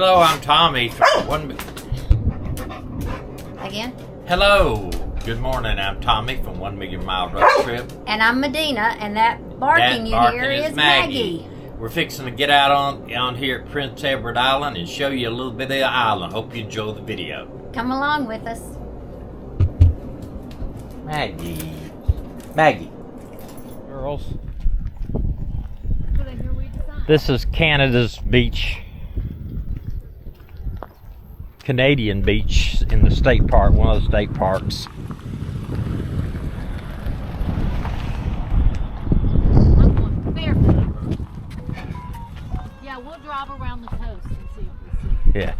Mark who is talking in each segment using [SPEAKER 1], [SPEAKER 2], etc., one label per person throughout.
[SPEAKER 1] Hello, I'm Tommy from
[SPEAKER 2] Again?
[SPEAKER 1] Hello, good morning. I'm Tommy from 1 Million Mile Road Trip.
[SPEAKER 2] And I'm Medina, and that barking you hear is Maggie.
[SPEAKER 1] We're fixing to get out on here at Prince Edward Island and show you a little bit of the island. Hope you enjoy the video.
[SPEAKER 2] Come along with us.
[SPEAKER 1] Maggie. Girls. This is Canada's beach. Canadian beach in the state park, one of the state parks.
[SPEAKER 3] I'm going barefoot. Yeah, we'll drive around the coast and see if we see.
[SPEAKER 1] Yeah.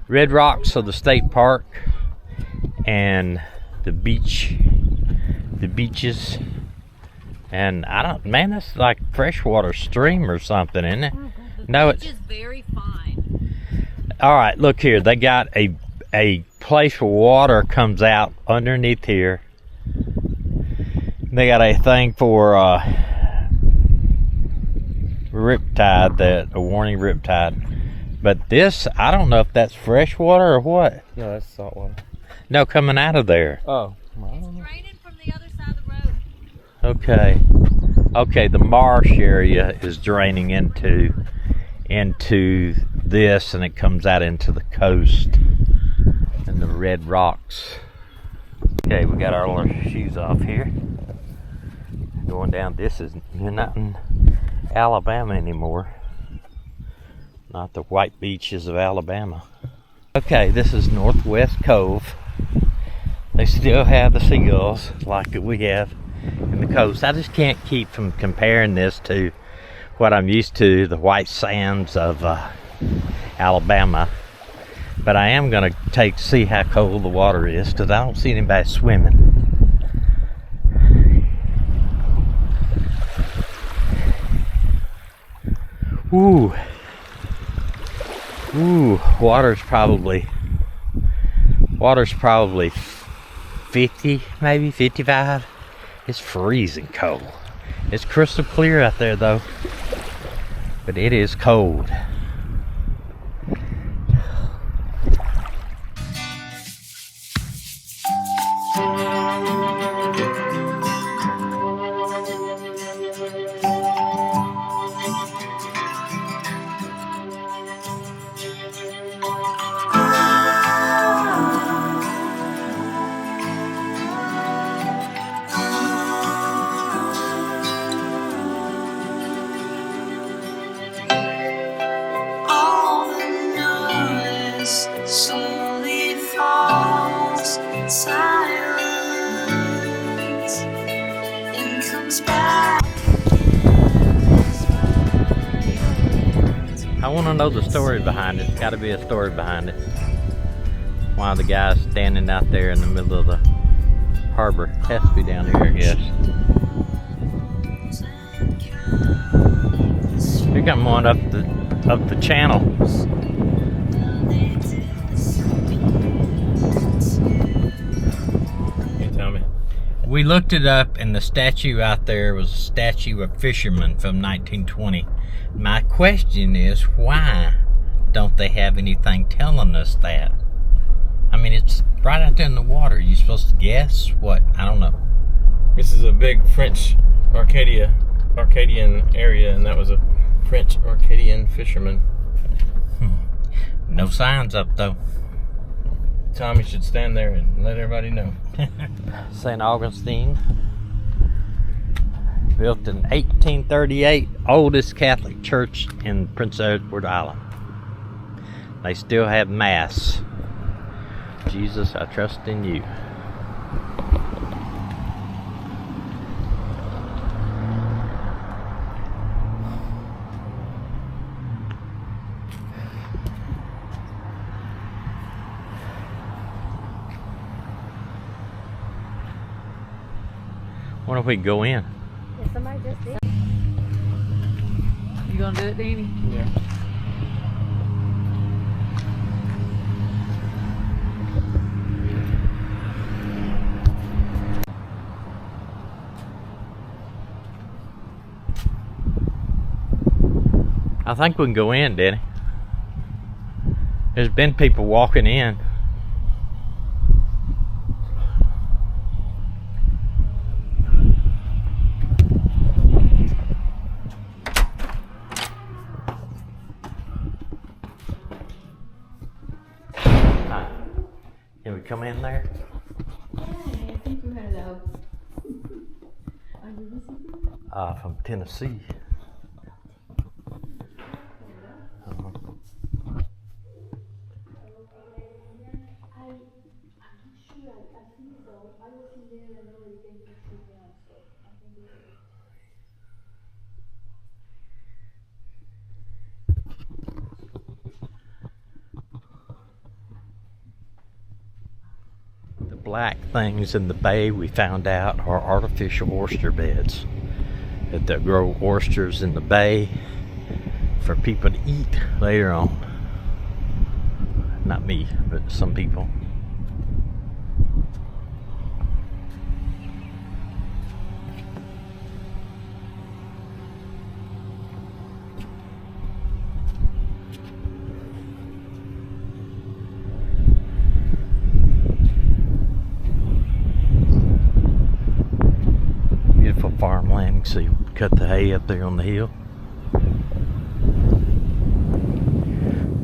[SPEAKER 1] Red Rocks of the state park and the beaches. And I don't, man, that's like freshwater stream or something, isn't it? No,
[SPEAKER 3] it's just very fine.
[SPEAKER 1] All right, look here. They got a place where water comes out underneath here. They got a thing for riptide, a warning riptide. But this, I don't know if that's fresh water or what.
[SPEAKER 4] No, that's salt water.
[SPEAKER 1] No, coming out of there.
[SPEAKER 4] Oh.
[SPEAKER 3] It's draining from the other side of the road.
[SPEAKER 1] Okay. Okay, the marsh area is draining into this, and it comes out into the coast and the Red Rocks. Okay, we got our little shoes off here. Going down, you're not in Alabama anymore. Not the white beaches of Alabama. Okay, this is Northwest Cove. They still have the seagulls like we have in the coast. I just can't keep from comparing this to what I'm used to, the white sands of Alabama. But I am gonna see how cold the water is, because I don't see anybody swimming. Ooh, water's probably 50, maybe 55. It's freezing cold. It's crystal clear out there though, but it is cold.
[SPEAKER 5] Slowly falls silence and comes back.
[SPEAKER 1] I want to know the story behind it. It's got to be a story behind it. Why the guy's standing out there in the middle of the harbor. Has to be down here, I guess. You're coming on up the channel. We looked it up, and the statue out there was a statue of fishermen from 1920. My question is, why don't they have anything telling us that? I mean, it's right out there in the water. You supposed to guess? What? I don't know.
[SPEAKER 4] This is a big French Arcadian area, and that was a French Arcadian fisherman.
[SPEAKER 1] No signs up, though.
[SPEAKER 4] Tommy should stand there and let everybody know.
[SPEAKER 1] St. Augustine, built in 1838, oldest Catholic church in Prince Edward Island. They still have Mass. Jesus, I trust in you. Wonder if we can go in.
[SPEAKER 2] If somebody just did.
[SPEAKER 3] You gonna do it, Danny?
[SPEAKER 4] Yeah.
[SPEAKER 1] I think we can go in, Danny. There's been people walking in. Hi. Can we come in there?
[SPEAKER 6] I think you had a. Are you listening?
[SPEAKER 1] From Tennessee. The black things in the bay, we found out, are artificial oyster beds. That they'll grow oysters in the bay for people to eat later on. Not me, but some people. Beautiful farmland, so you cut the hay up there on the hill.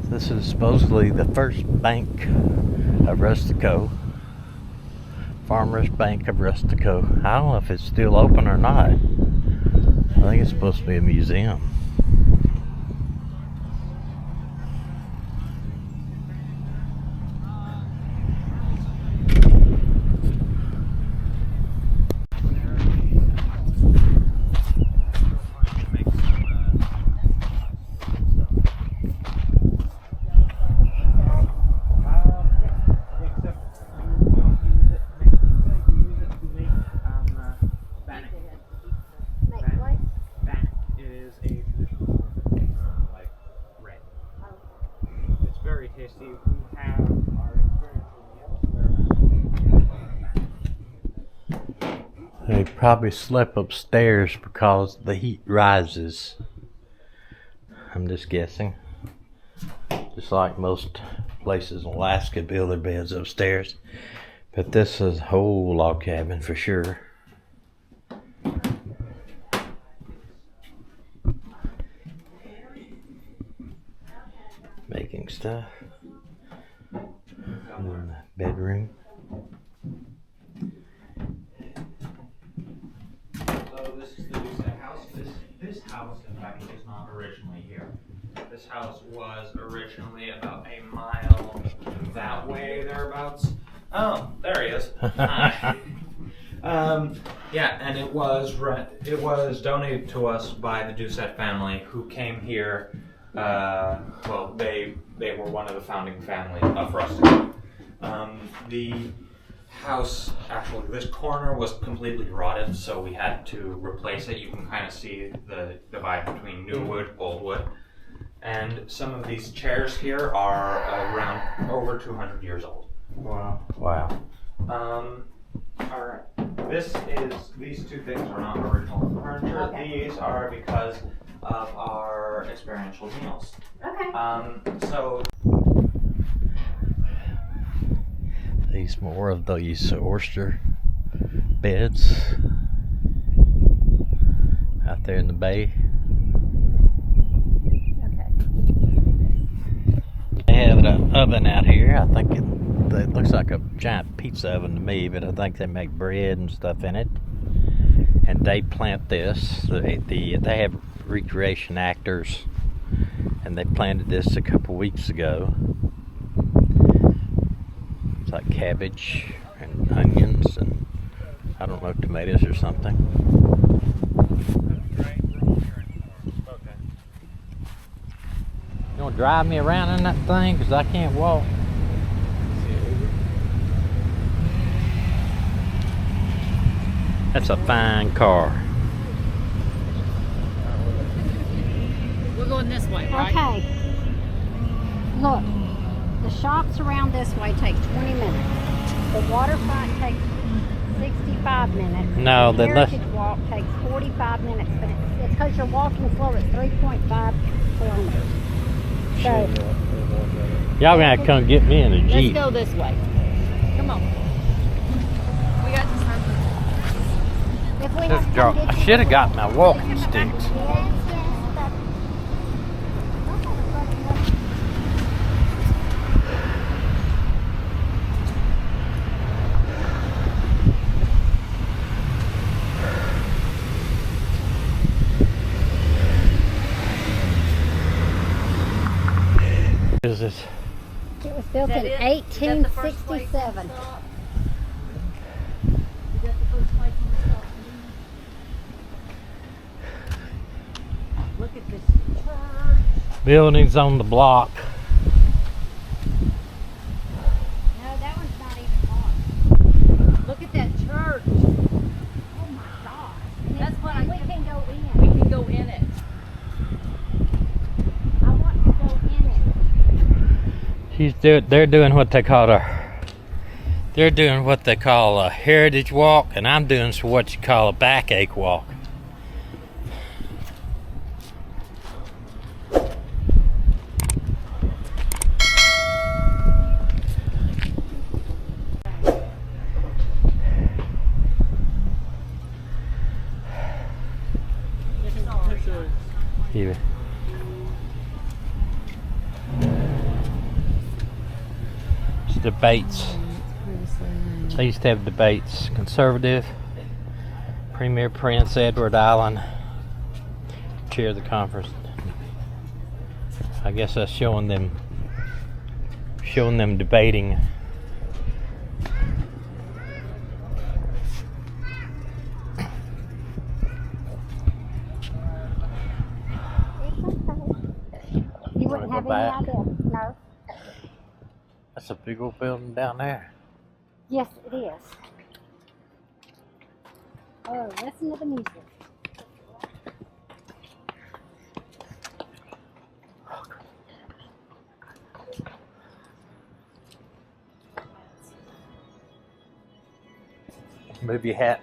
[SPEAKER 1] This is supposedly the first bank of Rustico. Farmers Bank of Rustico. I don't know if it's still open or not. I think it's supposed to be a museum.
[SPEAKER 7] tasty. We have our experience elsewhere.
[SPEAKER 1] They probably slept upstairs because the heat rises. I'm just guessing. Just like most places in Alaska build their beds upstairs. But this is a whole log cabin for sure. Making stuff. And then the bedroom.
[SPEAKER 7] So this is the Doucette house. This house, in fact, is not originally here. This house was originally about a mile that way, thereabouts. Oh, there he is. Hi. Yeah, and it was donated to us by the Doucette family, who came here. Well, they were one of the founding families of Rustico. The house, actually, this corner was completely rotted, so we had to replace it. You can kind of see the divide between new wood, old wood. And some of these chairs here are around over 200 years old.
[SPEAKER 1] Wow.
[SPEAKER 7] Alright. These two things are not original furniture.
[SPEAKER 2] Okay.
[SPEAKER 7] These are because of our experiential meals.
[SPEAKER 2] Okay.
[SPEAKER 7] So
[SPEAKER 1] These more of these oyster beds out there in the bay.
[SPEAKER 2] Okay.
[SPEAKER 1] They have an oven out here. I think it looks like a giant pizza oven to me, but I think they make bread and stuff in it. And they plant this. They have recreation actors, and they planted this a couple weeks ago. It's like cabbage and onions and I don't know, tomatoes or something.
[SPEAKER 7] okay.
[SPEAKER 1] You want to drive me around in that thing? Because I can't walk. That's a fine car.
[SPEAKER 3] We're going this way, right?
[SPEAKER 2] Okay. Look, the shops around this way take 20 minutes. The waterfront takes 65 minutes.
[SPEAKER 1] No,
[SPEAKER 2] the
[SPEAKER 1] then let's.
[SPEAKER 2] Heritage Walk takes 45 minutes, but it's because you're walking slow. It's 3.5 kilometers. So
[SPEAKER 1] Y'all gonna have to come get me in a
[SPEAKER 3] Let's
[SPEAKER 1] Jeep.
[SPEAKER 3] go this way. Come on. We got to start.
[SPEAKER 2] If we have to come get
[SPEAKER 1] I
[SPEAKER 2] you-
[SPEAKER 1] should have got my walking sticks. Is this?
[SPEAKER 2] It was built
[SPEAKER 3] Is
[SPEAKER 2] in
[SPEAKER 3] that it? Is that the first place on the
[SPEAKER 2] 1867.
[SPEAKER 3] stop? Is that the first place on the stop? Look at this church.
[SPEAKER 1] Buildings on the block.
[SPEAKER 2] No, that one's not even marked.
[SPEAKER 3] Look at that church.
[SPEAKER 2] Oh my gosh. And
[SPEAKER 3] That's what I
[SPEAKER 2] we
[SPEAKER 3] can-
[SPEAKER 2] can go in.
[SPEAKER 3] We can go in it.
[SPEAKER 2] I want to go in it.
[SPEAKER 1] They're doing what they call a heritage walk, and I'm doing what you call a backache walk. Here. It's debates. They used to have debates. Conservative, Premier Prince Edward Island, chair of the conference. I guess that's showing them debating.
[SPEAKER 2] You
[SPEAKER 1] Wanna
[SPEAKER 2] wouldn't
[SPEAKER 1] go
[SPEAKER 2] have
[SPEAKER 1] back?
[SPEAKER 2] any idea. No.
[SPEAKER 1] That's a big old building down there.
[SPEAKER 2] Yes, it is. Oh, listen to the music.
[SPEAKER 1] Move your hat.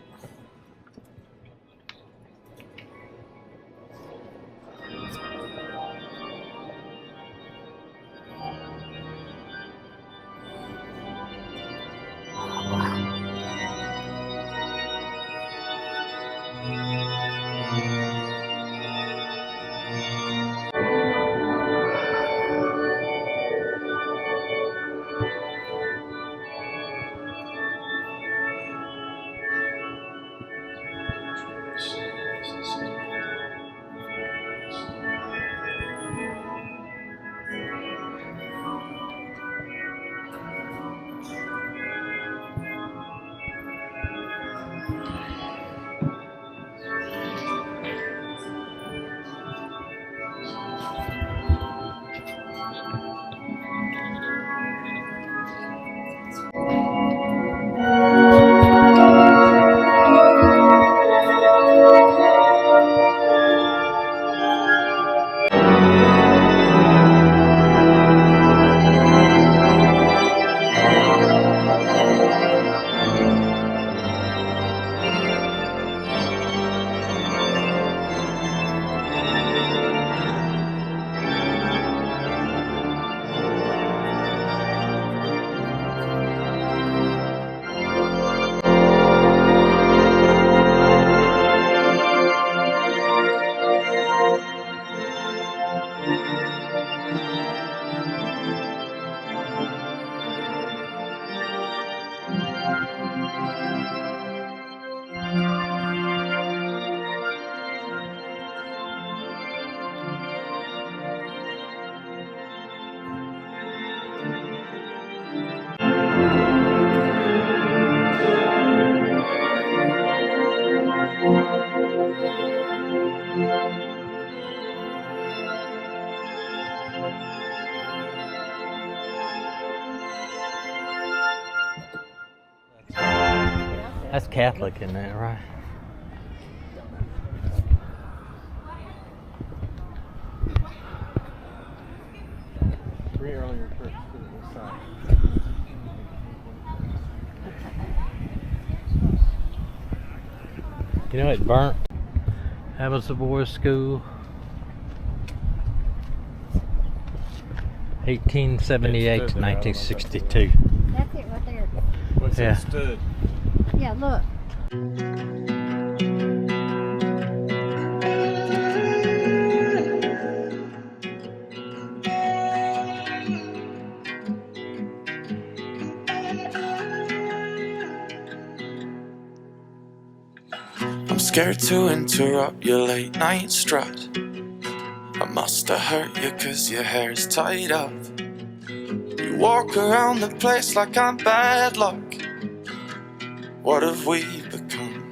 [SPEAKER 1] That's Catholic in there, right?
[SPEAKER 4] Three earlier trips to the side.
[SPEAKER 1] You know it burnt. That was the boys' school. 1878 to 1962.
[SPEAKER 2] That's it right there.
[SPEAKER 4] What's
[SPEAKER 1] Yeah.
[SPEAKER 4] it stood?
[SPEAKER 2] Yeah, look.
[SPEAKER 8] I'm scared to interrupt your late night strut. I must have hurt you 'cause your hair's tied up. You walk around the place like I'm bad luck. What have we become?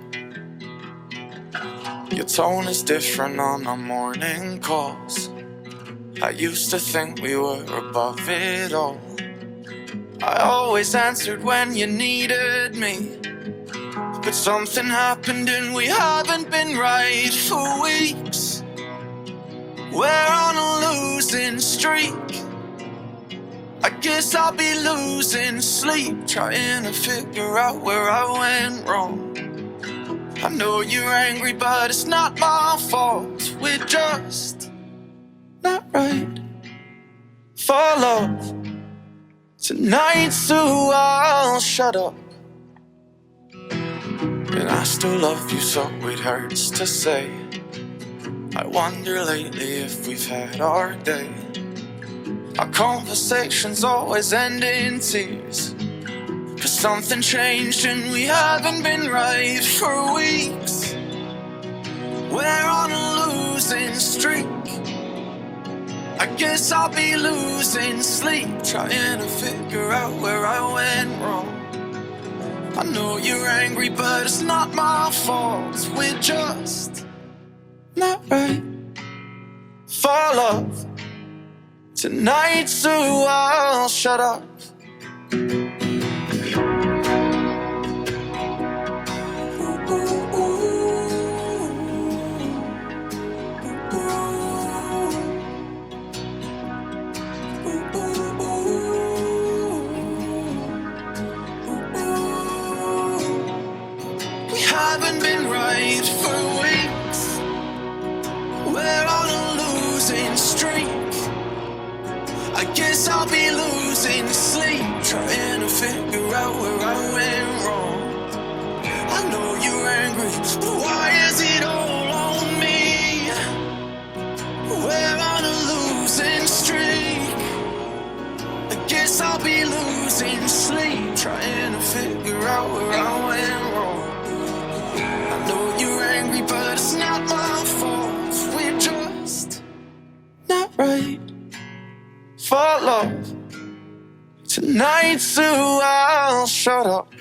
[SPEAKER 8] Your tone is different on our morning calls. I used to think we were above it all. I always answered when you needed me, but something happened and we haven't been right for weeks. We're on a losing streak. I guess I'll be losing sleep, trying to figure out where I went wrong. I know you're angry, but it's not my fault. We're just not right for love tonight, so I'll shut up. And I still love you, so it hurts to say. I wonder lately if we've had our day. Our conversations always end in tears, 'cause something changed and we haven't been right for weeks. We're on a losing streak. I guess I'll be losing sleep, trying to figure out where I went wrong. I know you're angry, but it's not my fault. We're just not right for love tonight, so I'll shut up. We haven't been right for weeks. We're on a losing streak. I guess I'll be losing sleep, trying to figure out where I went wrong. I know you're angry, but why is it all on me? We're on a losing streak. I guess I'll be losing sleep, trying to figure out where I went wrong. I know you're angry, but it's not my fault. We're just not right for love tonight, so I'll shut up.